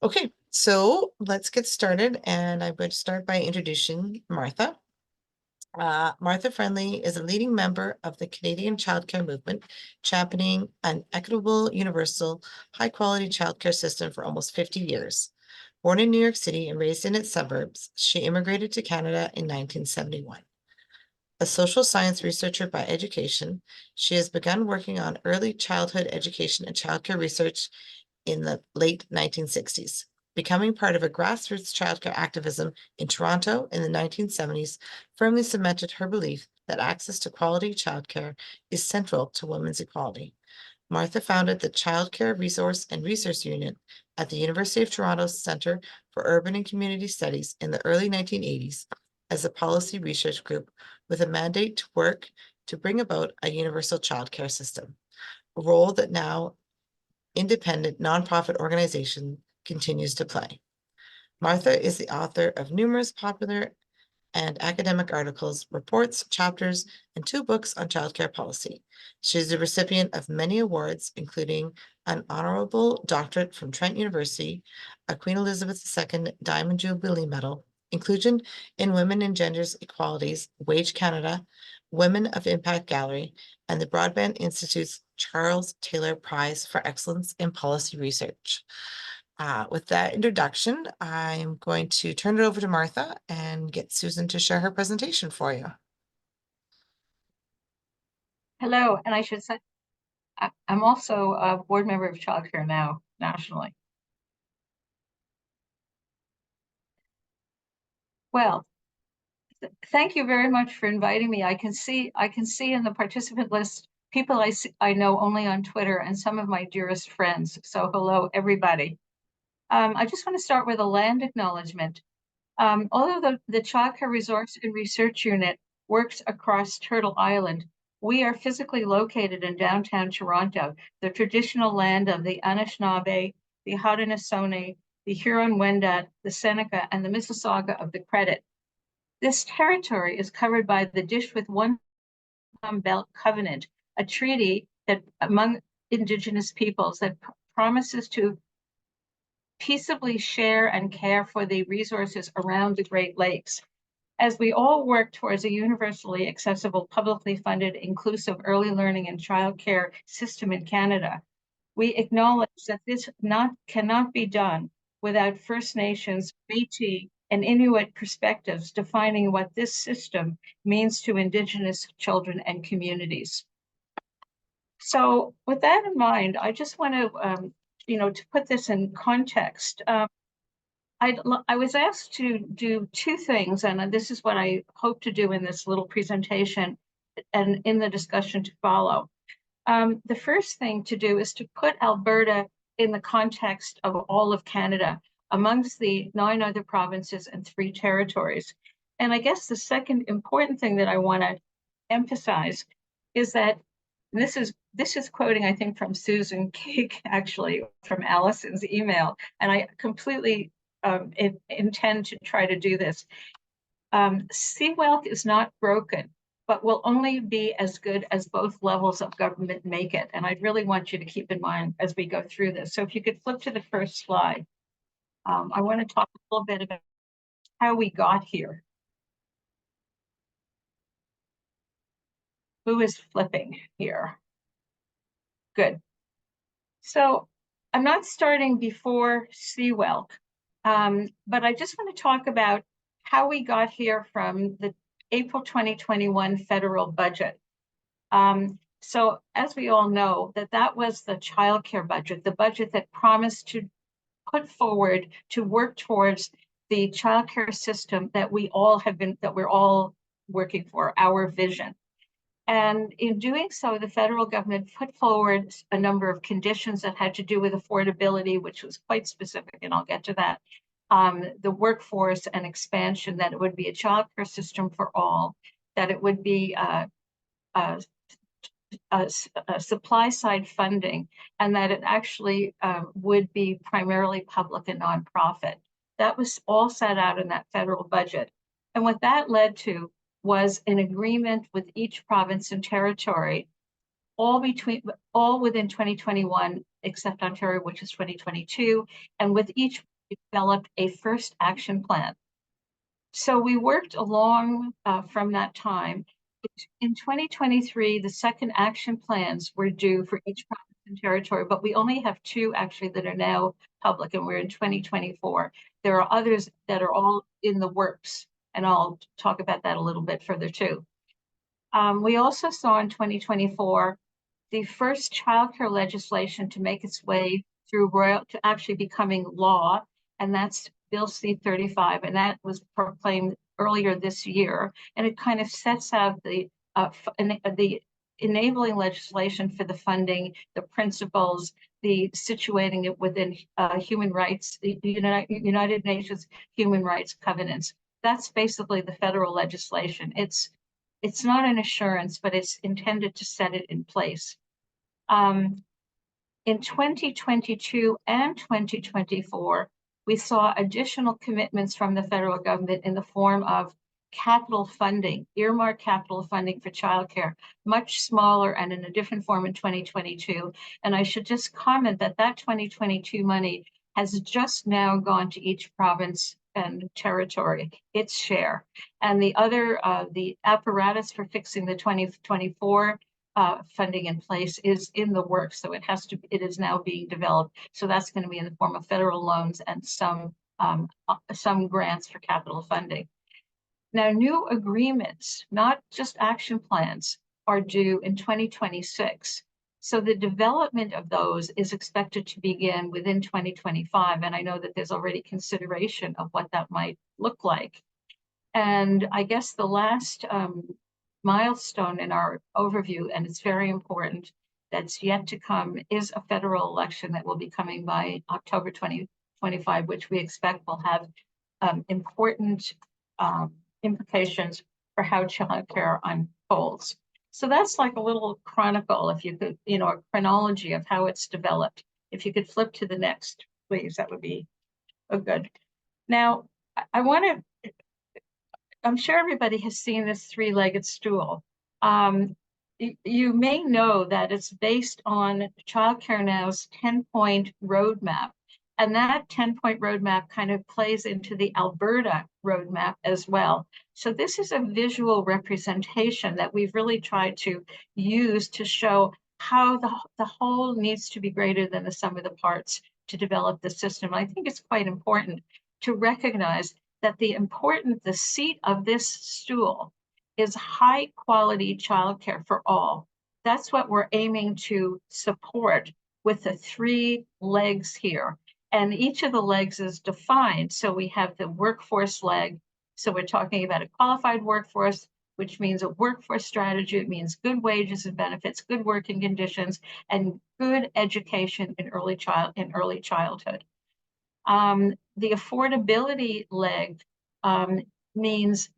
Okay, so let's get started, and I'm going to start by introducing Martha. Martha Friendly is a leading member of the Canadian childcare movement, championing an equitable, universal, high-quality childcare system for almost 50 years. Born in New York City and raised in its suburbs, she immigrated to Canada in 1971. A social science researcher by education, she has begun working on early childhood education and childcare research in the late 1960s. Becoming part of a grassroots childcare activism in Toronto in the 1970s firmly cemented her belief that access to quality childcare is central to women's equality. Martha founded the Childcare Resource and Research Unit at the University of Toronto's Centre for Urban and Community Studies in the early 1980s as a policy research group with a mandate to work to bring about a universal childcare system, a role that now independent nonprofit organization continues to play. Martha is the author of numerous popular and academic articles, reports, chapters, and 2 books on childcare policy. She is the recipient of many awards, including an honorable doctorate from Trent University, a Queen Elizabeth II Diamond Jubilee Medal, inclusion in Women and Genders Equalities, Wage Canada, Women of Impact Gallery, and the Broadband Institute's Charles Taylor Prize for Excellence in Policy Research. With that introduction, I'm going to turn it over to Martha and get Susan to share her presentation for you. Hello, and I should say, I'm also a board member of Childcare now, nationally. Well, thank you very much for inviting me. I can see in the participant list people I know only on Twitter and some of my dearest friends. So hello, everybody. I just want to start with a land acknowledgement. Although the Childcare Resource and Research Unit works across Turtle Island, we are physically located in downtown Toronto, the traditional land of the Anishinaabe, the Haudenosaunee, the Huron-Wendat, the Seneca, and the Mississauga of the Credit. This territory is covered by the Dish with One Belt Covenant, a treaty that among Indigenous peoples that promises to peaceably share and care for the resources around the Great Lakes. As we all work towards a universally accessible, publicly funded, inclusive early learning and childcare system in Canada, we acknowledge that this cannot be done without First Nations, Métis, and Inuit perspectives defining what this system means to Indigenous children and communities. So with that in mind, I just want to, to put this in context, I was asked to do 2 things, and this is what I hope to do in this little presentation and in the discussion to follow. The first thing to do is to put Alberta in the context of all of Canada, amongst the 9 other provinces and 3 territories. And I guess the second important thing that I want to emphasize is that this is quoting, I think, from Susan Cake, actually, from Allison's email, and I completely intend to try to do this. CWELCC is not broken, but will only be as good as both levels of government make it. And I really want you to keep in mind as we go through this. So if you could flip to the first slide. I want to talk a little bit about how we got here. Who is flipping here? Good. So I'm not starting before CWELCC, but I just want to talk about how we got here from the April 2021 federal budget. So as we all know, that was the childcare budget, the budget that promised to put forward to work towards the childcare system that we're all working for, our vision. And in doing so, the federal government put forward a number of conditions that had to do with affordability, which was quite specific, and I'll get to that. The workforce and expansion, that it would be a childcare system for all, that it would be a supply side funding, and that it actually would be primarily public and nonprofit. That was all set out in that federal budget. And what that led to was an agreement with each province and territory all within 2021, except Ontario, which is 2022, and with each we developed a first action plan. So we worked along from that time. In 2023, the second action plans were due for each province and territory, but we only have two actually that are now public, and we're in 2024. There are others that are all in the works, and I'll talk about that a little bit further too. We also saw in 2024 the first childcare legislation to make its way through Royal to actually becoming law, and that's Bill C-35, and that was proclaimed earlier this year, and it kind of sets out the enabling legislation for the funding, the principles, the situating it within human rights, the United Nations human rights covenants. That's basically the federal legislation. It's not an assurance, but it's intended to set it in place. In 2022 and 2024, we saw additional commitments from the federal government in the form of capital funding, earmarked capital funding for childcare, much smaller and in a different form in 2022. And I should just comment that that 2022 money has just now gone to each province and territory, its share. And the other, the apparatus for fixing the 2024 funding in place is in the works. So it is now being developed. So that's going to be in the form of federal loans and some grants for capital funding. Now, new agreements, not just action plans, are due in 2026. So the development of those is expected to begin within 2025. And I know that there's already consideration of what that might look like. And I guess the last milestone in our overview, and it's very important, that's yet to come, is a federal election that will be coming by October 2025, which we expect will have important implications for how childcare unfolds. So that's like a little chronicle, if you could, a chronology of how it's developed. If you could flip to the next, please, that would be good. Now, I'm sure everybody has seen this three-legged stool. You may know that it's based on Childcare Now's 10-point roadmap. And that 10-point roadmap kind of plays into the Alberta roadmap as well. So this is a visual representation that we've really tried to use to show how the whole needs to be greater than the sum of the parts to develop the system. I think it's quite important to recognize that the seat of this stool is high quality childcare for all. That's what we're aiming to support with the three legs here. And each of the legs is defined. So we have the workforce leg. So we're talking about a qualified workforce, which means a workforce strategy. It means good wages and benefits, good working conditions, and good education in early childhood. The affordability leg means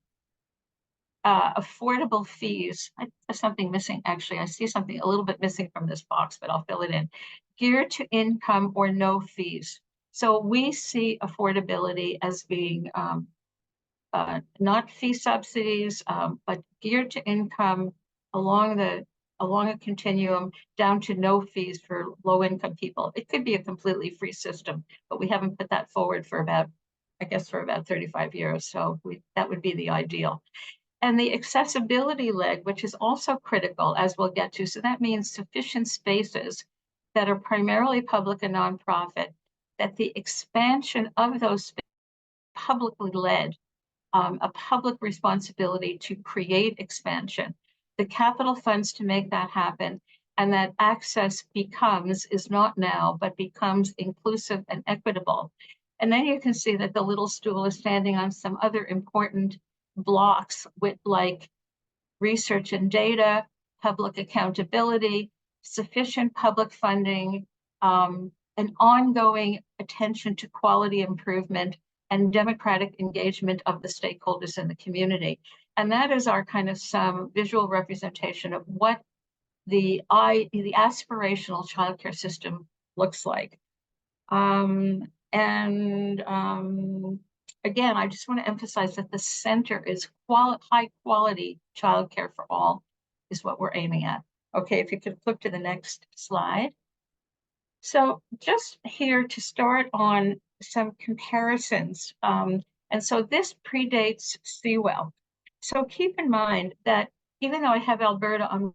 affordable fees. There's something missing, actually. I see something a little bit missing from this box, but I'll fill it in. Geared to income or no fees. So we see affordability as being not fee subsidies, but geared to income along a continuum down to no fees for low income people. It could be a completely free system, but we haven't put that forward for about 35 years. So that would be the ideal. And the accessibility leg, which is also critical, as we'll get to. So that means sufficient spaces that are primarily public and nonprofit, that the expansion of those spaces publicly led, a public responsibility to create expansion, the capital funds to make that happen, and that access is not now, but becomes inclusive and equitable. And then you can see that the little stool is standing on some other important blocks with like research and data, public accountability, sufficient public funding, an ongoing attention to quality improvement, and democratic engagement of the stakeholders in the community. And that is our kind of some visual representation of what the aspirational childcare system looks like. Again, I just want to emphasize that the center is high quality childcare for all is what we're aiming at. Okay, if you could flip to the next slide. So just here to start on some comparisons. And so this predates CWELCC. So keep in mind that even though I have Alberta on,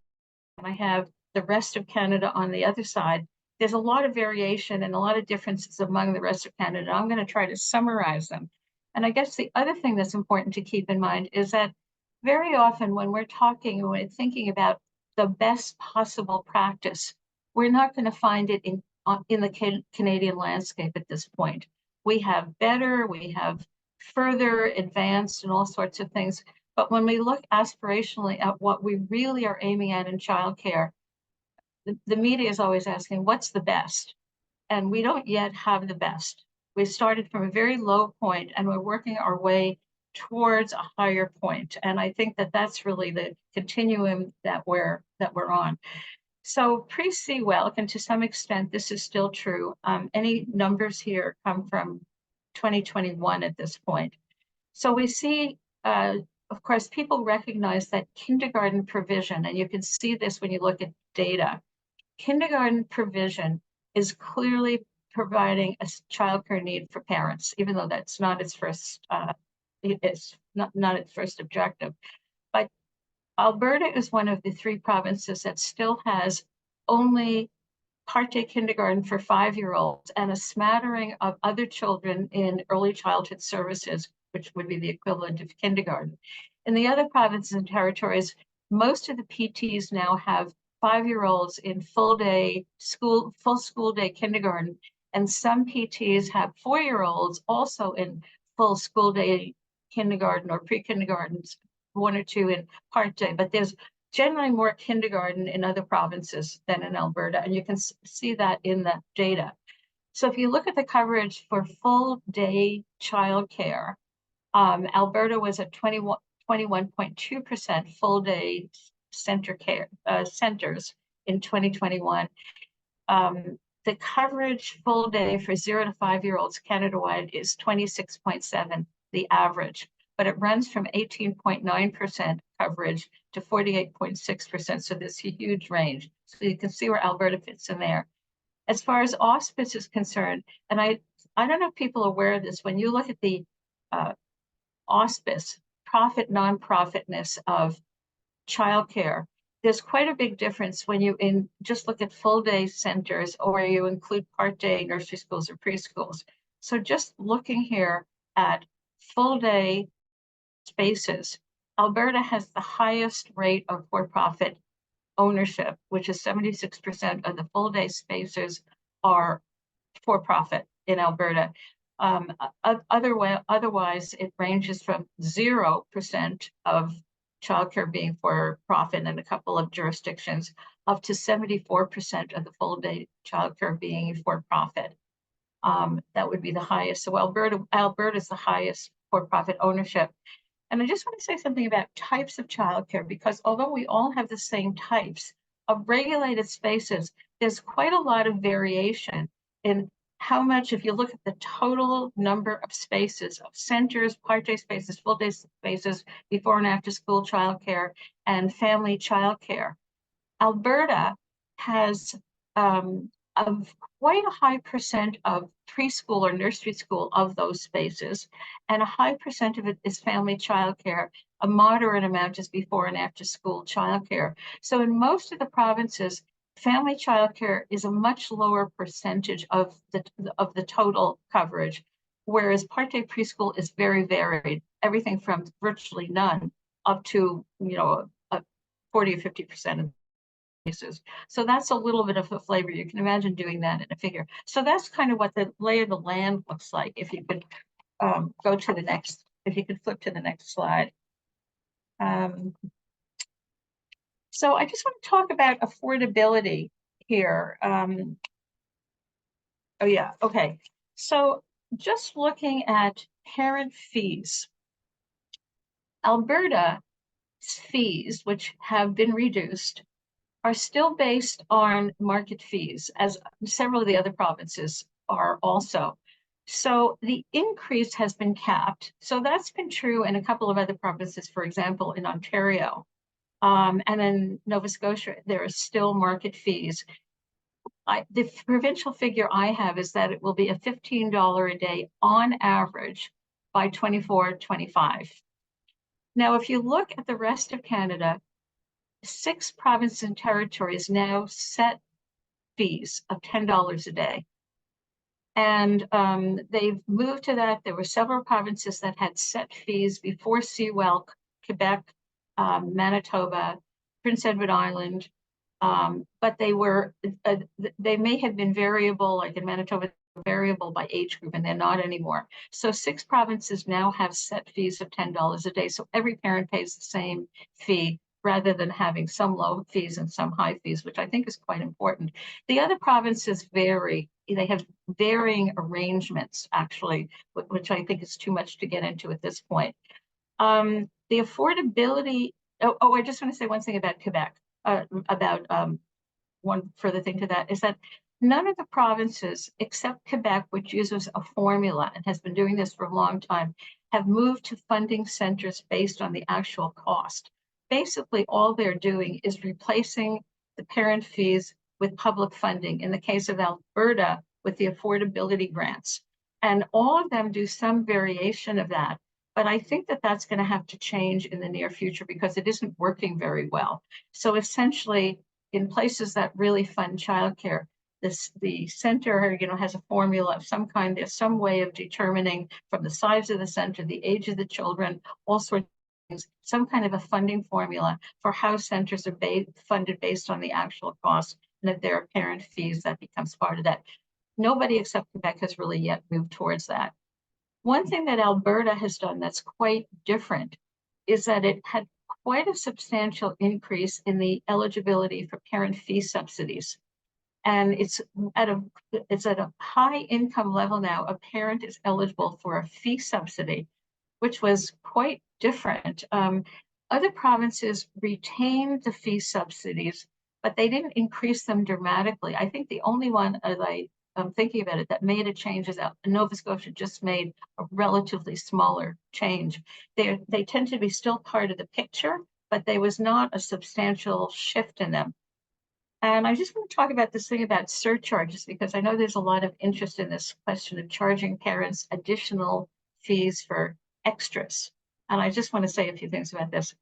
and I have the rest of Canada on the other side, there's a lot of variation and a lot of differences among the rest of Canada. I'm going to try to summarize them. And I guess the other thing that's important to keep in mind is that very often when we're talking and we're thinking about the best possible practice, we're not going to find it in the Canadian landscape at this point. We have better, we have further advanced and all sorts of things. But when we look aspirationally at what we really are aiming at in childcare, the media is always asking, what's the best? And we don't yet have the best. We started from a very low point and we're working our way towards a higher point. And I think that that's really the continuum that we're on. So pre-CWELCC, and to some extent, this is still true. Any numbers here come from 2021 at this point. So we see, of course, people recognize that kindergarten provision, and you can see this when you look at data. Kindergarten provision is clearly providing a childcare need for parents, even though that's not its first, it's not its first objective. But Alberta is one of the 3 provinces that still has only part-day kindergarten for 5-year-olds and a smattering of other children in early childhood services, which would be the equivalent of kindergarten. In the other provinces and territories, most of the PTs now have 5-year-olds in full school day kindergarten, and some PTs have 4-year-olds also in full school day kindergarten or pre-kindergartens, 1 or 2 in part day, but there's generally more kindergarten in other provinces than in Alberta, and you can see that in the data. So if you look at the coverage for full day childcare, Alberta was at 21.2% full day centers in 2021. The coverage full day for 0 to 5-year-olds Canada-wide is 26.7, the average, but it runs from 18.9% coverage to 48.6%. So there's a huge range. So you can see where Alberta fits in there. As far as hospice is concerned, and I don't know if people are aware of this, when you look at the hospice, profit, non-profitness of childcare, there's quite a big difference when you just look at full day centers or you include part day nursery schools or preschools. So just looking here at full day spaces, Alberta has the highest rate of for-profit ownership, which is 76% of the full day spaces are for-profit in Alberta. Otherwise, it ranges from 0% of childcare being for profit in a couple of jurisdictions up to 74% of the full day childcare being for profit. That would be the highest. So Alberta is the highest for profit ownership. And I just want to say something about types of childcare, because although we all have the same types of regulated spaces, there's quite a lot of variation in how much, if you look at the total number of spaces of centers, part-day spaces, full-day spaces, before and after school childcare, and family childcare. Alberta has quite a high percent of preschool or nursery school of those spaces, and a high percent of it is family childcare. A moderate amount is before and after school childcare. So in most of the provinces, family childcare is a much lower percentage of the total coverage, whereas part-day preschool is very varied, everything from virtually none up to 40 or 50% of cases. So that's a little bit of a flavor. You can imagine doing that in a figure. So that's kind of what the lay of the land looks like. If you could go to the next, if you could flip to the next slide. So I just want to talk about affordability here. Oh yeah, okay. So just looking at parent fees, Alberta's fees, which have been reduced, are still based on market fees, as several of the other provinces are also. So the increase has been capped. So that's been true in a couple of other provinces, for example, in Ontario. And in Nova Scotia, there are still market fees. The provincial figure I have is that it will be a $15 a day on average by 24-25. Now, if you look at the rest of Canada, 6 provinces and territories now set fees of $10 a day. And they've moved to that. There were several provinces that had set fees before CWELCC, Quebec, Manitoba, Prince Edward Island, but they may have been variable, like in Manitoba, variable by age group, and they're not anymore. So 6 provinces now have set fees of $10 a day. So every parent pays the same fee rather than having some low fees and some high fees, which I think is quite important. The other provinces vary. They have varying arrangements, actually, which I think is too much to get into at this point. The affordability, I just want to say one thing about Quebec, one further thing to that is that none of the provinces except Quebec, which uses a formula and has been doing this for a long time, have moved to funding centers based on the actual cost. Basically, all they're doing is replacing the parent fees with public funding. In the case of Alberta, with the affordability grants. And all of them do some variation of that. But I think that that's going to have to change in the near future because it isn't working very well. So essentially, in places that really fund childcare, the center, has a formula of some kind. There's some way of determining from the size of the center, the age of the children, all sorts of things, some kind of a funding formula for how centers are funded based on the actual cost. And if there are parent fees, that becomes part of that. Nobody except Quebec has really yet moved towards that. One thing that Alberta has done that's quite different is that it had quite a substantial increase in the eligibility for parent fee subsidies. And it's at a high income level now. A parent is eligible for a fee subsidy, which was quite different. Other provinces retained the fee subsidies, but they didn't increase them dramatically. I think the only one, as I'm thinking about it, that made a change is Nova Scotia just made a relatively smaller change. They tend to be still part of the picture, but there was not a substantial shift in them. And I just want to talk about this thing about surcharges, because I know there's a lot of interest in this question of charging parents additional fees for extras. And I just want to say a few things about this.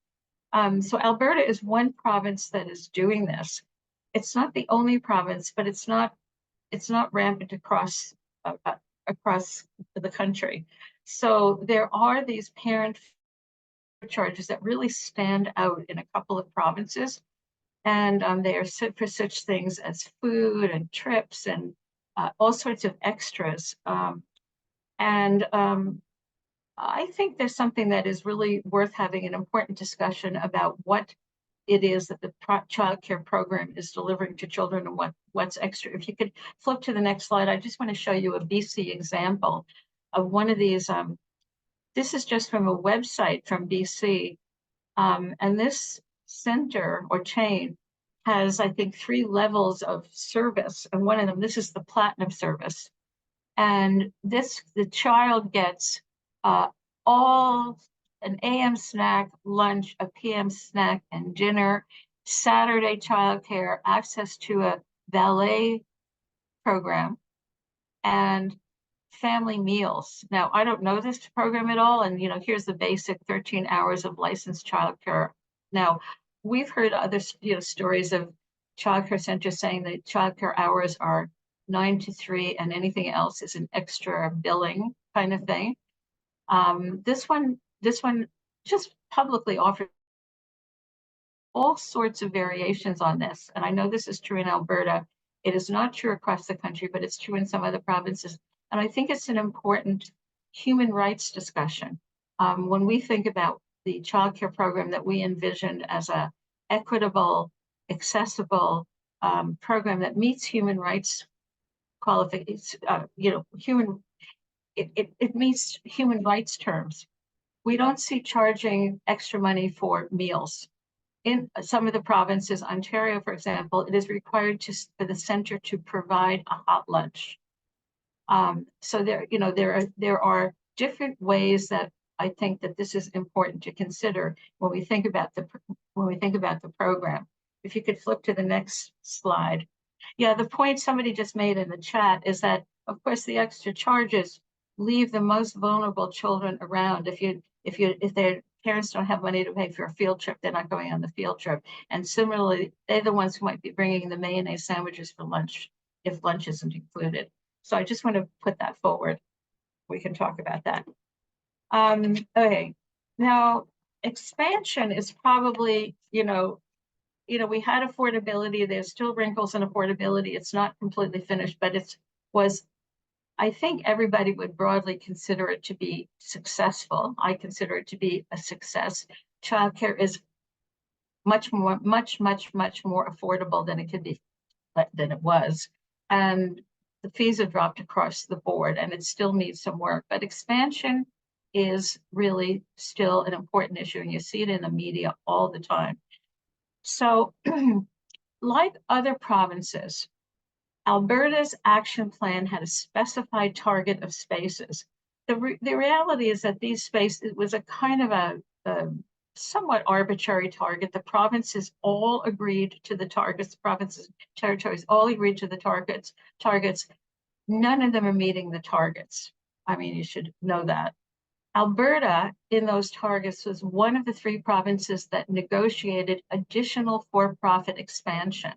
So Alberta is one province that is doing this. It's not the only province, but it's not rampant across the country. So there are these parent charges that really stand out in a couple of provinces. And they are set for such things as food and trips and all sorts of extras. I think there's something that is really worth having an important discussion about what it is that the childcare program is delivering to children and what's extra. If you could flip to the next slide, I just want to show you a BC example of one of these. This is just from a website from BC. And this center or chain has, I think, 3 levels of service. And one of them, this is the platinum service. And the child gets all an AM snack, lunch, a PM snack, and dinner, Saturday childcare, access to a ballet program, and family meals. Now, I don't know this program at all. And, here's the basic 13 hours of licensed childcare. Now, we've heard other, stories of childcare centers saying that childcare hours are 9 to 3 and anything else is an extra billing kind of thing. This one just publicly offered all sorts of variations on this. And I know this is true in Alberta. It is not true across the country, but it's true in some other provinces. And I think it's an important human rights discussion. When we think about the childcare program that we envisioned as a equitable, accessible program that meets human rights qualifications, it meets human rights terms. We don't see charging extra money for meals. In some of the provinces, Ontario, for example, it is required for the center to provide a hot lunch. So there are different ways that I think that this is important to consider when we think about the program. If you could flip to the next slide. Yeah, the point somebody just made in the chat is that, of course, the extra charges leave the most vulnerable children around. If their parents don't have money to pay for a field trip, they're not going on the field trip. And similarly, they're the ones who might be bringing the mayonnaise sandwiches for lunch if lunch isn't included. So I just want to put that forward. We can talk about that. Okay, now expansion is probably, we had affordability. There's still wrinkles in affordability. It's not completely finished, but I think everybody would broadly consider it to be successful. I consider it to be a success. Childcare is much more affordable than it was. And the fees have dropped across the board, and it still needs some work. But expansion is really still an important issue, and you see it in the media all the time. So, like other provinces, Alberta's action plan had a specified target of spaces. The reality is that these spaces was a kind of a somewhat arbitrary target. The provinces all agreed to the targets. Provinces, territories all agreed to the targets. None of them are meeting the targets. I mean, you should know that. Alberta, in those targets, was one of the 3 provinces that negotiated additional for-profit expansion.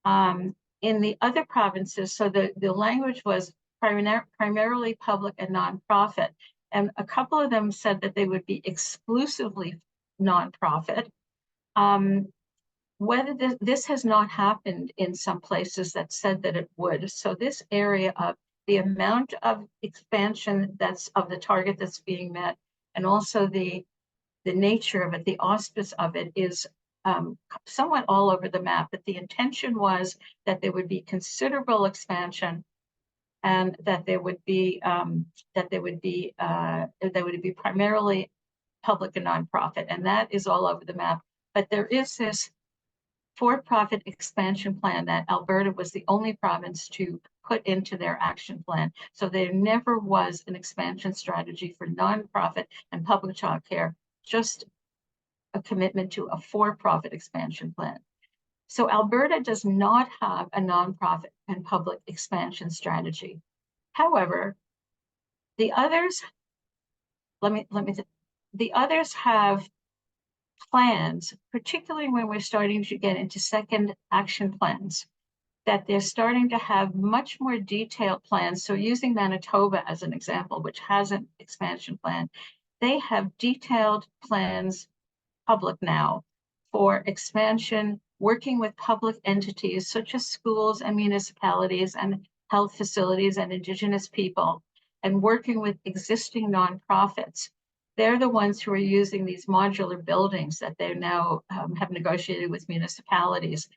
In the other provinces, so the language was primarily public and nonprofit, and a couple of them said that they would be exclusively nonprofit. Whether this has not happened in some places that said that it would. So this area of the amount of expansion that's of the target that's being met, and also the nature of it, the auspice of it is somewhat all over the map. But the intention was that there would be considerable expansion, and that there would be primarily public and nonprofit, and that is all over the map. But there is this for-profit expansion plan that Alberta was the only province to put into their action plan. So there never was an expansion strategy for nonprofit and public childcare, just a commitment to a for-profit expansion plan. So Alberta does not have a nonprofit and public expansion strategy. However, the others, the others have plans, particularly when we're starting to get into second action plans, that they're starting to have much more detailed plans. So using Manitoba as an example, which has an expansion plan, they have detailed plans, public now, for expansion, working with public entities such as schools and municipalities and health facilities and Indigenous people, and working with existing nonprofits. They're the ones who are using these modular buildings that they now have negotiated with municipalities.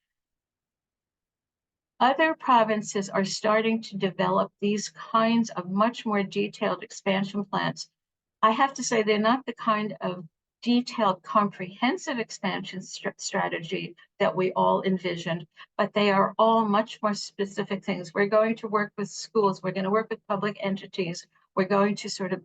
Other provinces are starting to develop these kinds of much more detailed expansion plans. I have to say they're not the kind of detailed, comprehensive expansion strategy that we all envisioned, but they are all much more specific things. We're going to work with schools, we're going to work with public entities, we're going to sort of,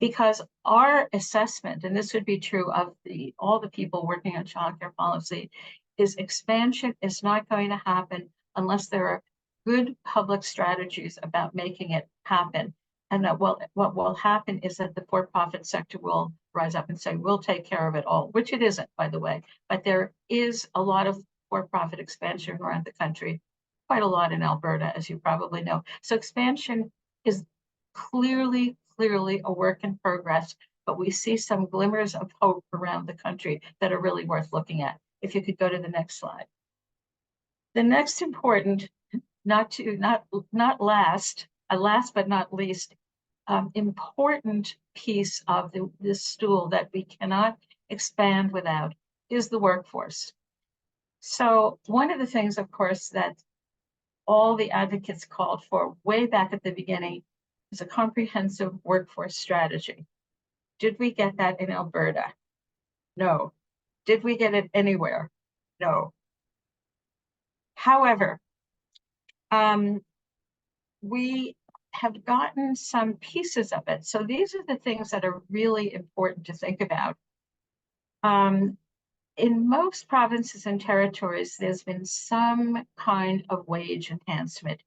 because our assessment, and this would be true of all the people working on childcare policy, is expansion is not going to happen unless there are good public strategies about making it happen. And that what will happen is that the for-profit sector will rise up and say, we'll take care of it all, which it isn't, by the way. But there is a lot of for-profit expansion around the country, quite a lot in Alberta, as you probably know. So expansion is clearly a work in progress, but we see some glimmers of hope around the country that are really worth looking at. If you could go to the next slide. The next important, last but not least, important piece of this stool that we cannot expand without is the workforce. So one of the things, of course, that all the advocates called for way back at the beginning is a comprehensive workforce strategy. Did we get that in Alberta? No. Did we get it anywhere? No. However, we have gotten some pieces of it. So these are the things that are really important to think about. In most provinces and territories, there's been some kind of wage enhancement.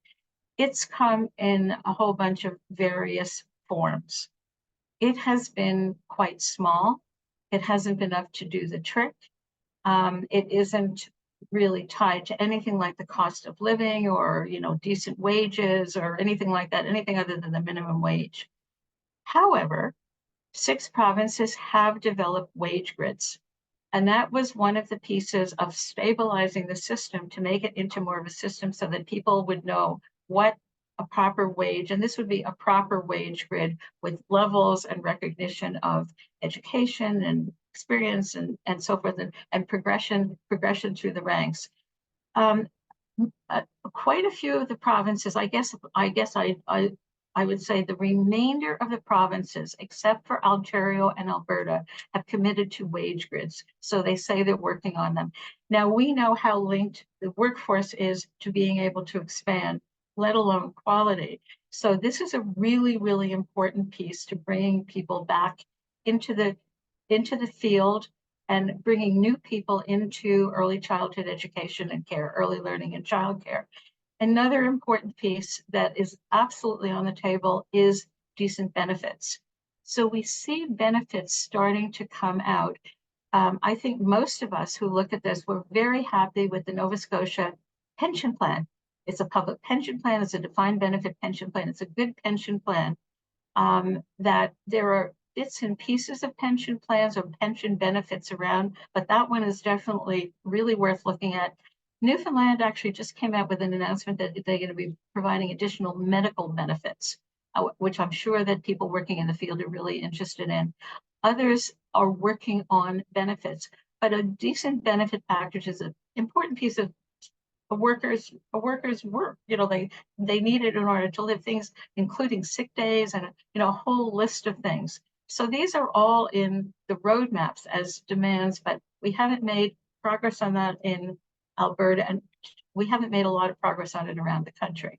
It's come in a whole bunch of various forms. It has been quite small. It hasn't been enough to do the trick. It isn't really tied to anything like the cost of living or, decent wages or anything like that, anything other than the minimum wage. However, 6 provinces have developed wage grids. And that was one of the pieces of stabilizing the system to make it into more of a system so that people would know what a proper wage, and this would be a proper wage grid with levels and recognition of education and experience and so forth, and progression through the ranks. Quite a few of the provinces, I guess I would say the remainder of the provinces, except for Ontario and Alberta, have committed to wage grids. So they say they're working on them. Now we know how linked the workforce is to being able to expand, let alone quality. So this is a really, really important piece to bringing people back into the field and bringing new people into early childhood education and care, early learning and childcare. Another important piece that is absolutely on the table is decent benefits. So we see benefits starting to come out. I think most of us who look at this, we're very happy with the Nova Scotia pension plan. It's a public pension plan, it's a defined benefit pension plan, it's a good pension plan. That there are bits and pieces of pension plans or pension benefits around, but that one is definitely really worth looking at. Newfoundland actually just came out with an announcement that they're going to be providing additional medical benefits, which I'm sure that people working in the field are really interested in. Others are working on benefits, but a decent benefit package is an important piece of a worker's work. They need it in order to live, things including sick days and a whole list of things. So these are all in the roadmaps as demands, but we haven't made progress on that in Alberta, and we haven't made a lot of progress on it around the country.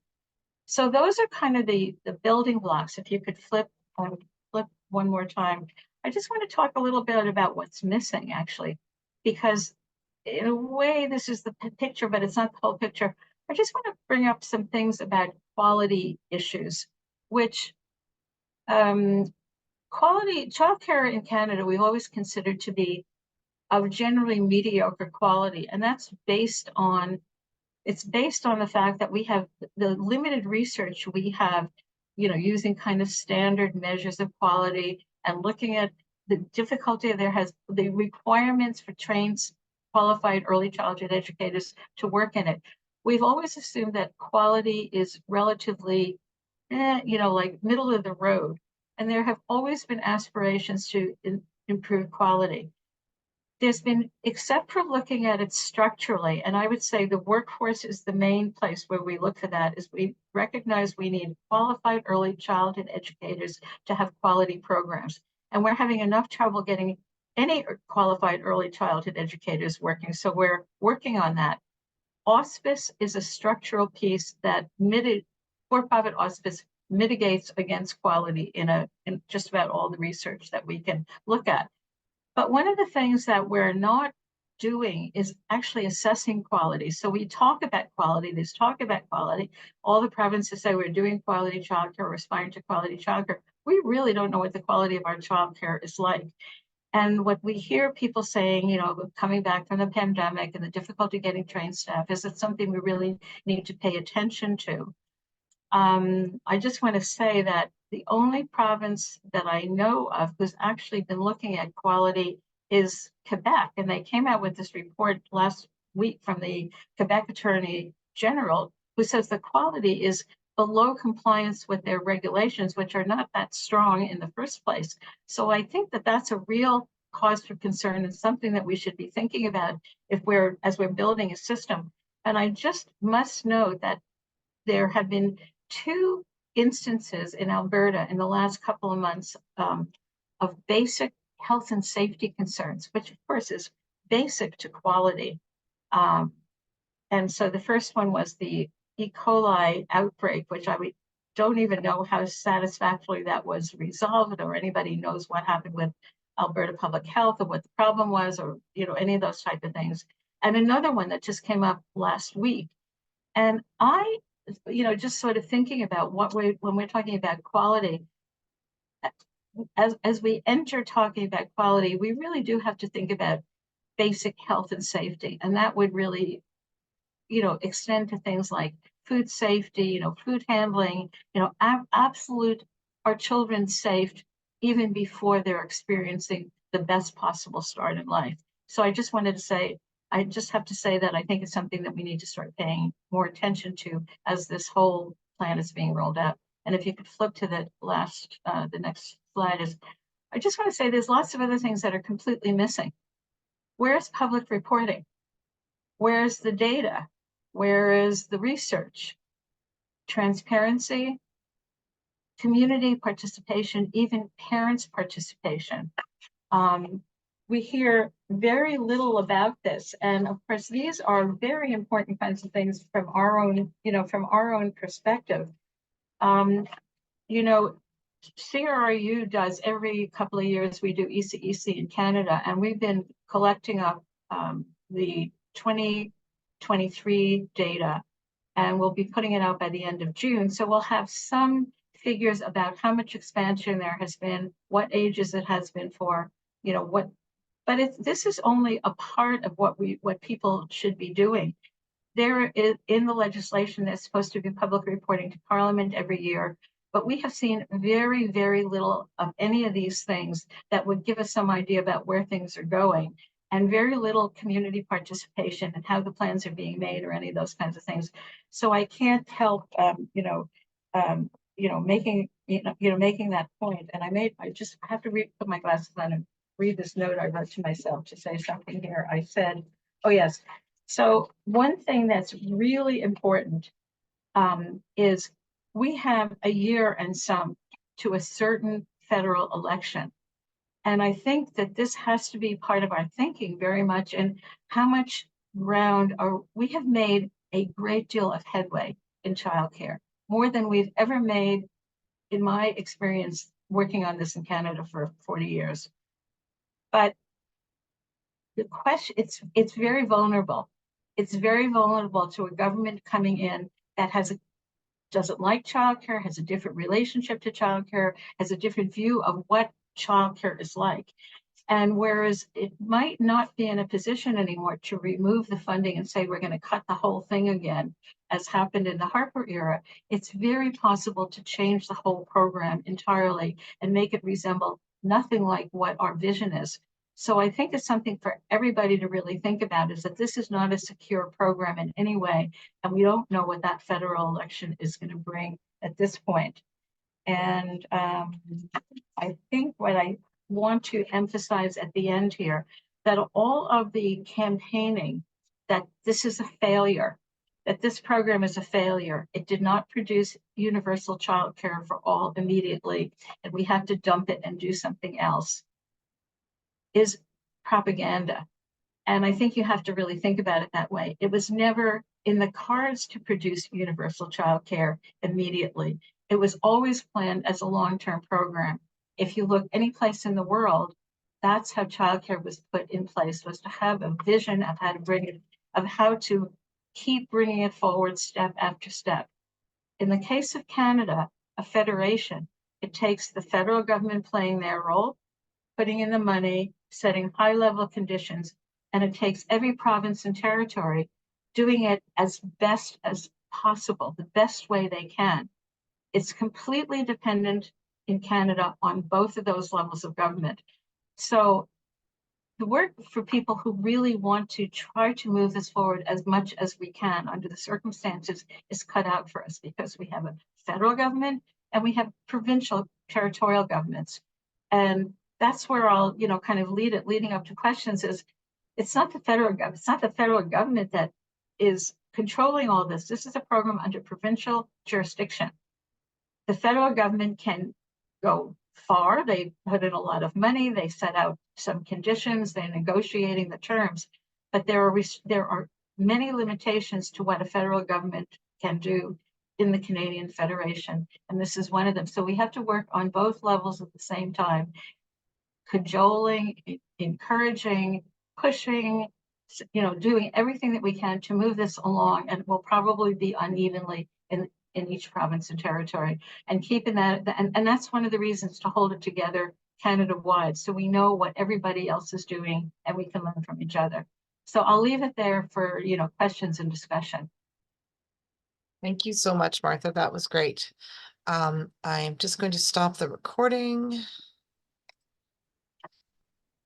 So those are kind of the building blocks. If you could flip one more time. I just want to talk a little bit about what's missing, actually, because in a way, this is the picture, but it's not the whole picture. I just want to bring up some things about quality issues, which quality childcare in Canada, we've always considered to be of generally mediocre quality. And that's based on the fact that we have the limited research we have, using kind of standard measures of quality and looking at the difficulty the requirements for trained qualified early childhood educators to work in it. We've always assumed that quality is relatively, like middle of the road. And there have always been aspirations to improve quality. There's been, except for looking at it structurally, and I would say the workforce is the main place where we look for that, is we recognize we need qualified early childhood educators to have quality programs. And we're having enough trouble getting any qualified early childhood educators working. So we're working on that. Hospice is a structural piece that for-profit hospice mitigates against quality in just about all the research that we can look at. But one of the things that we're not doing is actually assessing quality. So we talk about quality, there's talk about quality. All the provinces say we're doing quality childcare, we're aspiring to quality childcare. We really don't know what the quality of our childcare is like. And what we hear people saying, coming back from the pandemic and the difficulty getting trained staff, is it something we really need to pay attention to? I just want to say that the only province that I know of who's actually been looking at quality is Quebec. And they came out with this report last week from the Quebec Attorney General, who says the quality is below compliance with their regulations, which are not that strong in the first place. So I think that that's a real cause for concern and something that we should be thinking about as we're building a system. And I just must note that there have been 2 instances in Alberta in the last couple of months of basic health and safety concerns, which of course is basic to quality. And so the first one was the E. coli outbreak, which I don't even know how satisfactorily that was resolved, or anybody knows what happened with Alberta Public Health or what the problem was, or any of those type of things. And another one that just came up last week. And I, just sort of thinking about when we're talking about quality, as we enter talking about quality, we really do have to think about basic health and safety. And that would really, extend to things like food safety, food handling, absolute, are children safe even before they're experiencing the best possible start in life. So I just have to say that I think it's something that we need to start paying more attention to as this whole plan is being rolled out. And if you could flip to the next slide is, I just want to say there's lots of other things that are completely missing. Where's public reporting? Where's the data? Where is the research? Transparency, community participation, even parents' participation. We hear very little about this. And of course, these are very important kinds of things from our own perspective. CRRU does every couple of years, we do ECEC in Canada, and we've been collecting up the 2023 data, and we'll be putting it out by the end of June. So we'll have some figures about how much expansion there has been, what ages it has been for, but this is only a part of what people should be doing. There is, in the legislation, there's supposed to be public reporting to Parliament every year, but we have seen very, very little of any of these things that would give us some idea about where things are going, and very little community participation and how the plans are being made or any of those kinds of things. So I can't help, making that point. And I just have to put my glasses on and read this note I wrote to myself to say something here. I said, oh yes. So one thing that's really important is we have a year and some to a certain federal election. And I think that this has to be part of our thinking very much, and how much ground we have made a great deal of headway in childcare, more than we've ever made in my experience working on this in Canada for 40 years. But the question, it's very vulnerable. It's very vulnerable to a government coming in that doesn't like childcare, has a different relationship to childcare, has a different view of what childcare is like. And whereas it might not be in a position anymore to remove the funding and say we're going to cut the whole thing again, as happened in the Harper era, it's very possible to change the whole program entirely and make it resemble nothing like what our vision is. So I think it's something for everybody to really think about, is that this is not a secure program in any way, and we don't know what that federal election is going to bring at this point. And I think what I want to emphasize at the end here, that all of the campaigning that this is a failure, that this program is a failure, it did not produce universal childcare for all immediately, and we have to dump it and do something else, is propaganda. And I think you have to really think about it that way. It was never in the cards to produce universal childcare immediately. It was always planned as a long-term program. If you look any place in the world, that's how childcare was put in place, was to have a vision of how to bring it, of how to keep bringing it forward step after step. In the case of Canada, a federation, it takes the federal government playing their role, putting in the money, setting high-level conditions, and it takes every province and territory doing it as best as possible, the best way they can. It's completely dependent in Canada on both of those levels of government. So the work for people who really want to try to move this forward as much as we can under the circumstances is cut out for us, because we have a federal government and we have provincial territorial governments. And that's where I'll, kind of leading up to questions is, it's not the federal government, it's not the federal government that is controlling all this. This is a program under provincial jurisdiction. The federal government can go far. They put in a lot of money. They set out some conditions. They're negotiating the terms, but there are many limitations to what a federal government can do. in the Canadian Federation, and this is one of them. So we have to work on both levels at the same time, cajoling, encouraging, pushing, doing everything that we can to move this along, and it will probably be unevenly in each province and territory, and keeping that, and that's one of the reasons to hold it together Canada-wide, so we know what everybody else is doing and we can learn from each other. So I'll leave it there for, questions and discussion. Thank you so much, Martha. That was great. I'm just going to stop the recording.